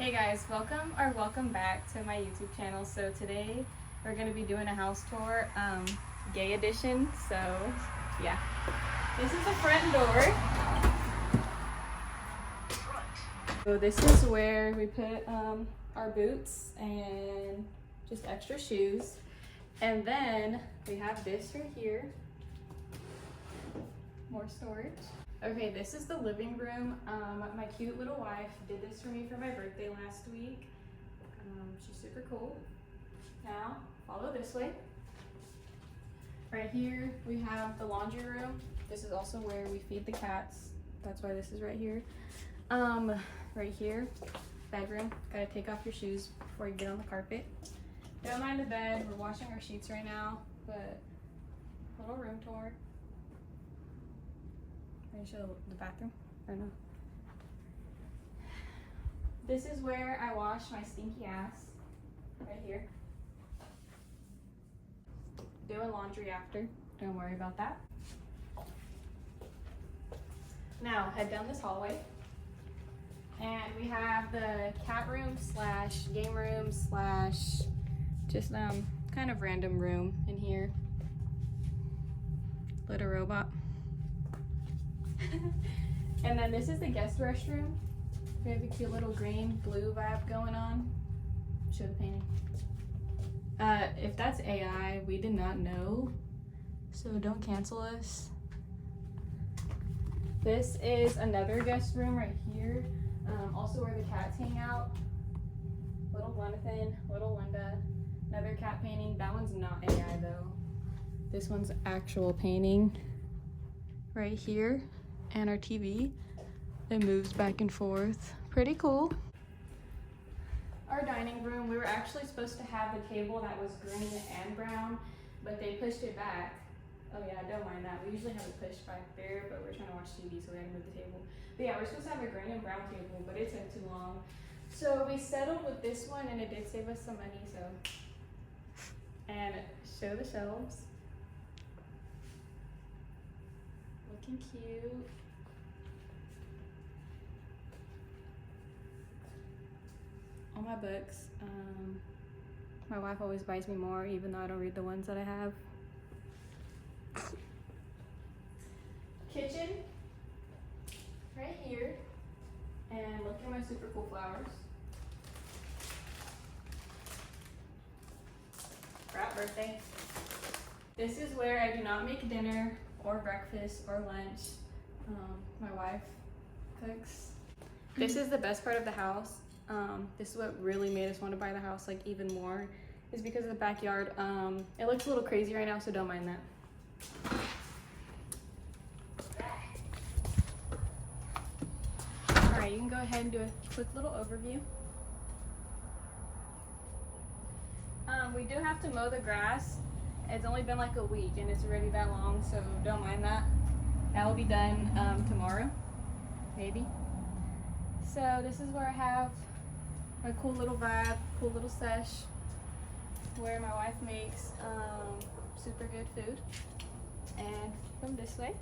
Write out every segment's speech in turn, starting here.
Hey guys, welcome back to my YouTube channel. So today we're going to be doing a house tour, gay edition. So yeah, this is the front door. So this is where we put our boots and just extra shoes. And then we have this right here, more storage. Okay, this is the living room. My cute little wife did this for me for my birthday last week. She's super cool. Now, follow this way. Right here, we have the laundry room. This is also where we feed the cats. That's why this is right here. Right here, bedroom. Gotta take off your shoes before you get on the carpet. Don't mind the bed. We're washing our sheets right now, but little room tour. Can I show the bathroom or no? This is where I wash my stinky ass, right here. Doing laundry after, don't worry about that. Now head down this hallway and we have the cat room slash game room slash just kind of random room in here. Little robot. And then this is the guest restroom. We have a cute little green blue vibe going on. Show the painting. If that's AI, we did not know, so don't cancel us. This is another guest room right here. Also where the cats hang out. Little Jonathan, little Linda. Another cat painting. That one's not AI though. This one's actual painting. Right here. And our TV, it moves back and forth. Pretty cool. Our dining room, we were actually supposed to have the table that was green and brown, but they pushed it back. Oh yeah, don't mind that. We usually have it pushed back there, but we're trying to watch TV, so we had to move the table. But yeah, we're supposed to have a green and brown table, but it took too long. So we settled with this one, and it did save us some money, so. And show the shelves. Looking cute. All my books. My wife always buys me more, even though I don't read the ones that I have. Kitchen, right here. And look at my super cool flowers. Wrap birthday. This is where I do not make dinner or breakfast or lunch. My wife cooks. This is the best part of the house. This is what really made us want to buy the house like even more, is because of the backyard. It looks a little crazy right now, so don't mind that. Alright, you can go ahead and do a quick little overview. We do have to mow the grass. It's only been like a week and it's already that long, so don't mind that. That will be done tomorrow, maybe. So this is where I have my cool little vibe, cool little sesh, where my wife makes super good food. And from this way,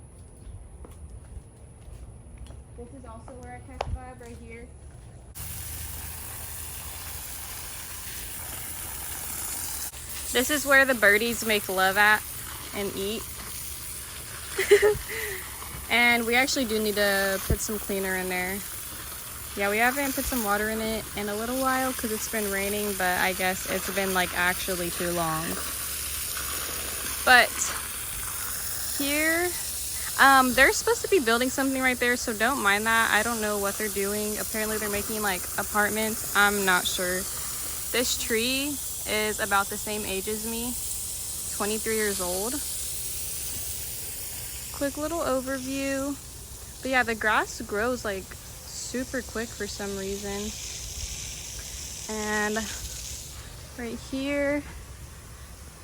this is also where I catch a vibe right here. This is where the birdies make love at and eat. And we actually do need to put some cleaner in there. Yeah, we haven't put some water in it in a little while because it's been raining, but I guess it's been like actually too long. But here, they're supposed to be building something right there, so don't mind that. I don't know what they're doing. Apparently they're making like apartments. I'm not sure. This tree is about the same age as me, 23 years old. Quick little overview. But yeah, the grass grows like super quick for some reason. And right here,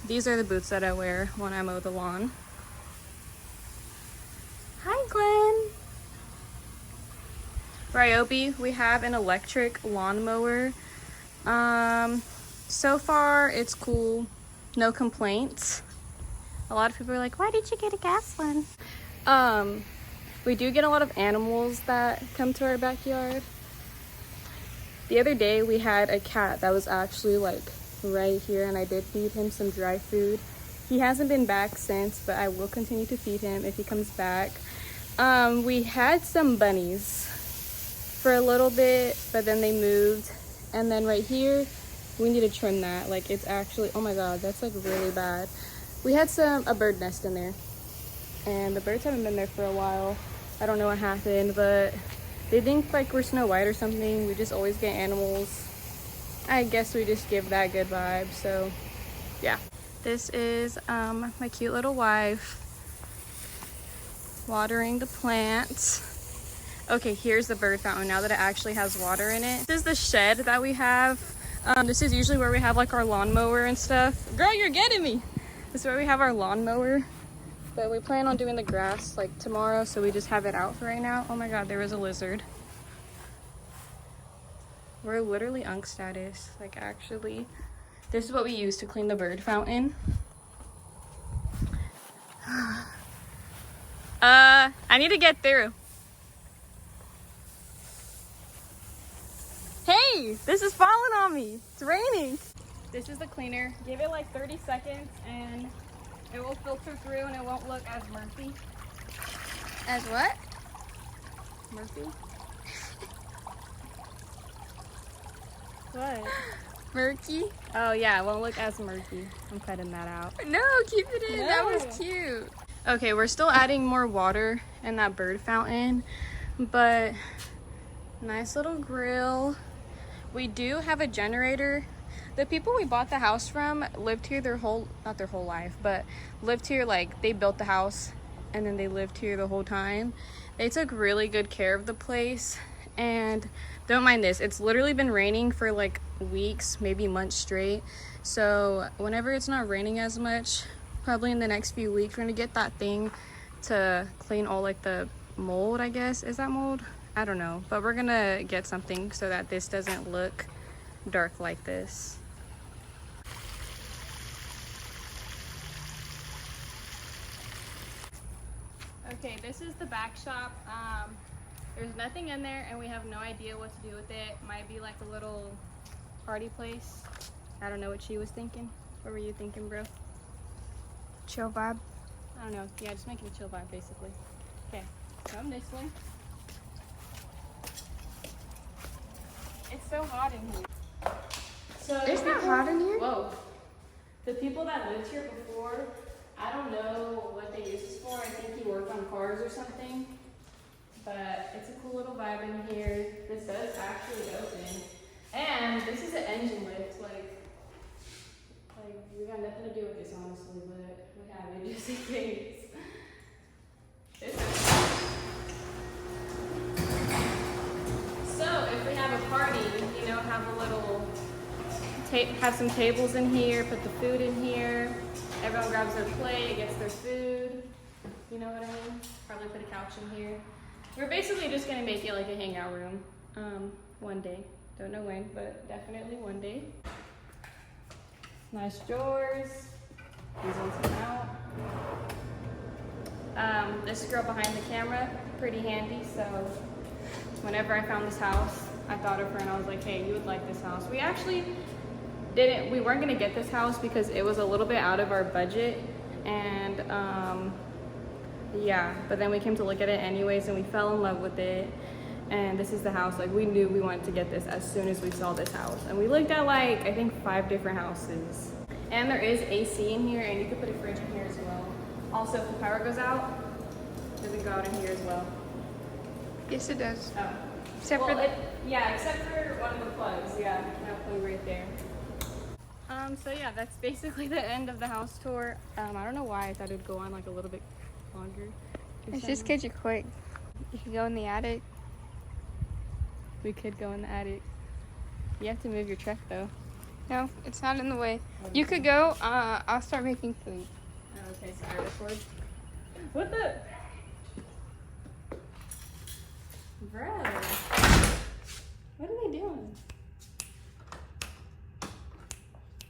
these are the boots that I wear when I mow the lawn. Hi, Glenn. Ryobi, we have an electric lawnmower. So far it's cool, no complaints. A lot of people are like, why did you get a gas one? We do get a lot of animals that come to our backyard. The other day we had a cat that was actually like right here, and I did feed him some dry food. He hasn't been back since, but I will continue to feed him if he comes back. We had some bunnies for a little bit, but then they moved. And then right here, we need to trim that. Like, it's actually, oh my god, that's like really bad. We had a bird nest in there, and the birds haven't been there for a while. I don't know what happened, but they think like we're Snow White or something. We just always get animals. I guess we just give that good vibe. So yeah, this is my cute little wife watering the plants. Okay, here's the bird fountain now that it actually has water in it. This is the shed that we have. This is usually where we have like our lawnmower and stuff. Girl, you're getting me. This is where we have our lawnmower, but we plan on doing the grass like tomorrow, so we just have it out for right now. Oh my god, there was a lizard. We're literally unk status. Like, actually, this is what we use to clean the bird fountain. I need to get through. Hey, this is falling on me. It's raining. This is the cleaner. Give it like 30 seconds and it will filter through and it won't look as murky. As what? Murky? What? Murky? Oh yeah, it won't look as murky. I'm cutting that out. No, keep it in. No. That was cute. Okay, we're still adding more water in that bird fountain, but nice little grill. We do have a generator. The people we bought the house from lived here not their whole life, but lived here, like they built the house and then they lived here the whole time. They took really good care of the place, and don't mind this, it's literally been raining for like weeks, maybe months straight. So whenever it's not raining as much, probably in the next few weeks, we're gonna get that thing to clean all like the mold, I guess. Is that mold? I don't know, but we're gonna get something so that this doesn't look dark like this. Okay, this is the back shop. There's nothing in there and we have no idea what to do with it. Might be like a little party place. I don't know what she was thinking. What were you thinking, bro? Chill vibe. I don't know. Yeah, just make it a chill vibe, basically. Okay, come this way. It's so hot in here. So It's not hot in here. Whoa. The people that lived here before, I don't know what they used this for. I think he worked on cars or something. But it's a cool little vibe in here. This does actually open. And this is an engine lift. Like we got nothing to do with this, honestly, but we have it just in case. So if we have a party, you know, have a little, have some tables in here, put the food in here. Everyone grabs their plate, gets their food. You know what I mean? Probably put a couch in here. We're basically just gonna make it like a hangout room one day. Don't know when, but definitely one day. Nice drawers. These ones come out. This girl behind the camera, pretty handy. So whenever I found this house, I thought of her and I was like, hey, you would like this house. We actually we weren't gonna get this house because it was a little bit out of our budget, and yeah, but then we came to look at it anyways and we fell in love with it. And this is the house. Like, we knew we wanted to get this as soon as we saw this house. And we looked at like, I think 5 different houses. And there is AC in here, and you could put a fridge in here as well. Also, if the power goes out, does it go out in here as well? Yes, it does. Oh. Except well, for yeah, except for one of the plugs. Yeah, that plug right there. So yeah, that's basically the end of the house tour. I don't know why I thought it'd go on like a little bit longer. It's just because you're quick. You can go in the attic. We could go in the attic. You have to move your truck though. No, it's not in the way. You could go. I'll start making food. Okay, so I record. What the? Bro. What are they doing?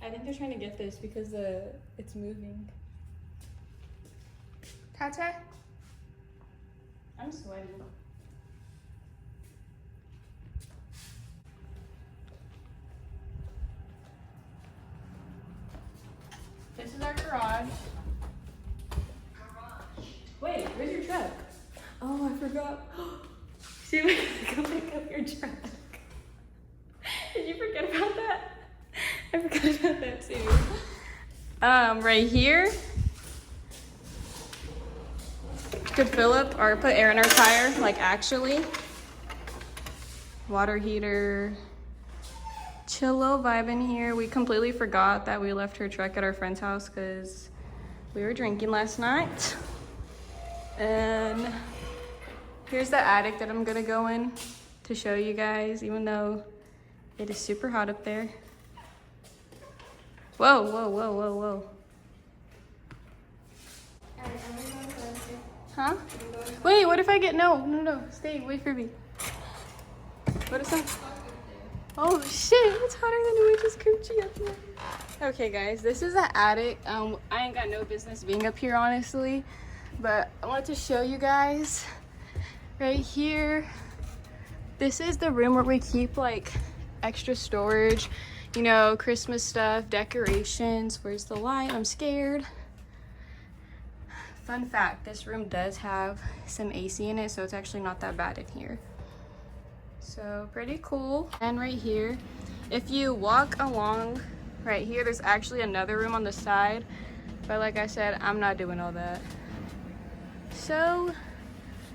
I think they're trying to get this because it's moving. Tata? I'm sweaty. this is our garage. Wait, where's your truck? Oh, I forgot. See, we gotta go pick up your truck. Did you forget about that? I forgot about that too. Right here, could fill up or put air in our tire, like actually. Water heater. Chill little vibe in here. We completely forgot that we left her truck at our friend's house because we were drinking last night. And here's the attic that I'm gonna go in to show you guys, even though it is super hot up there. Whoa, whoa, whoa, whoa, whoa. Huh? Wait, what if I get, no, stay, wait for me. What is that? Oh shit, it's hotter than the witch's coochie up here. Okay guys, this is the attic. I ain't got no business being up here, honestly. But I wanted to show you guys right here. This is the room where we keep like extra storage, you know, Christmas stuff, decorations. Where's the light? I'm scared. Fun fact, this room does have some AC in it, so it's actually not that bad in here. So pretty cool. And right here, if you walk along right here, there's actually another room on the side, but like I said, I'm not doing all that. So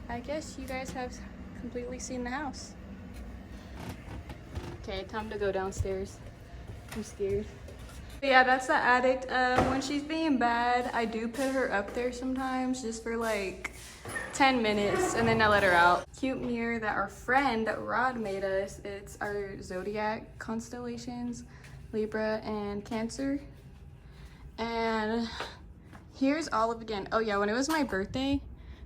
I guess you guys have completely seen the house. Okay, time to go downstairs. I'm scared. But yeah, that's the attic. When she's being bad, I do put her up there sometimes just for like 10 minutes and then I let her out. Cute mirror that our friend Rod made us. It's our zodiac constellations, Libra and Cancer. And here's Olive again. Oh yeah, when it was my birthday,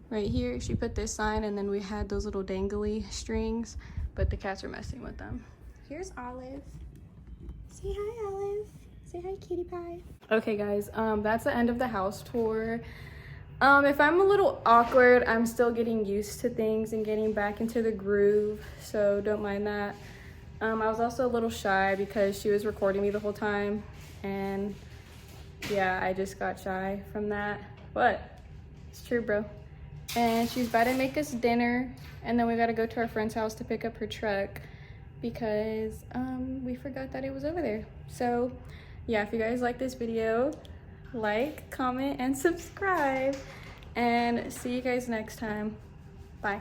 right here, she put this sign and then we had those little dangly strings, but the cats are messing with them. Here's Olive. Say hi, Olive. Say hi, cutie pie. Okay guys, that's the end of the house tour. If I'm a little awkward, I'm still getting used to things and getting back into the groove, so don't mind that. I was also a little shy because she was recording me the whole time, and yeah, I just got shy from that. What? It's true, bro. And she's about to make us dinner, and then we gotta go to our friend's house to pick up her truck because we forgot that it was over there. So yeah, if you guys like this video, like, comment, and subscribe, and see you guys next time. Bye.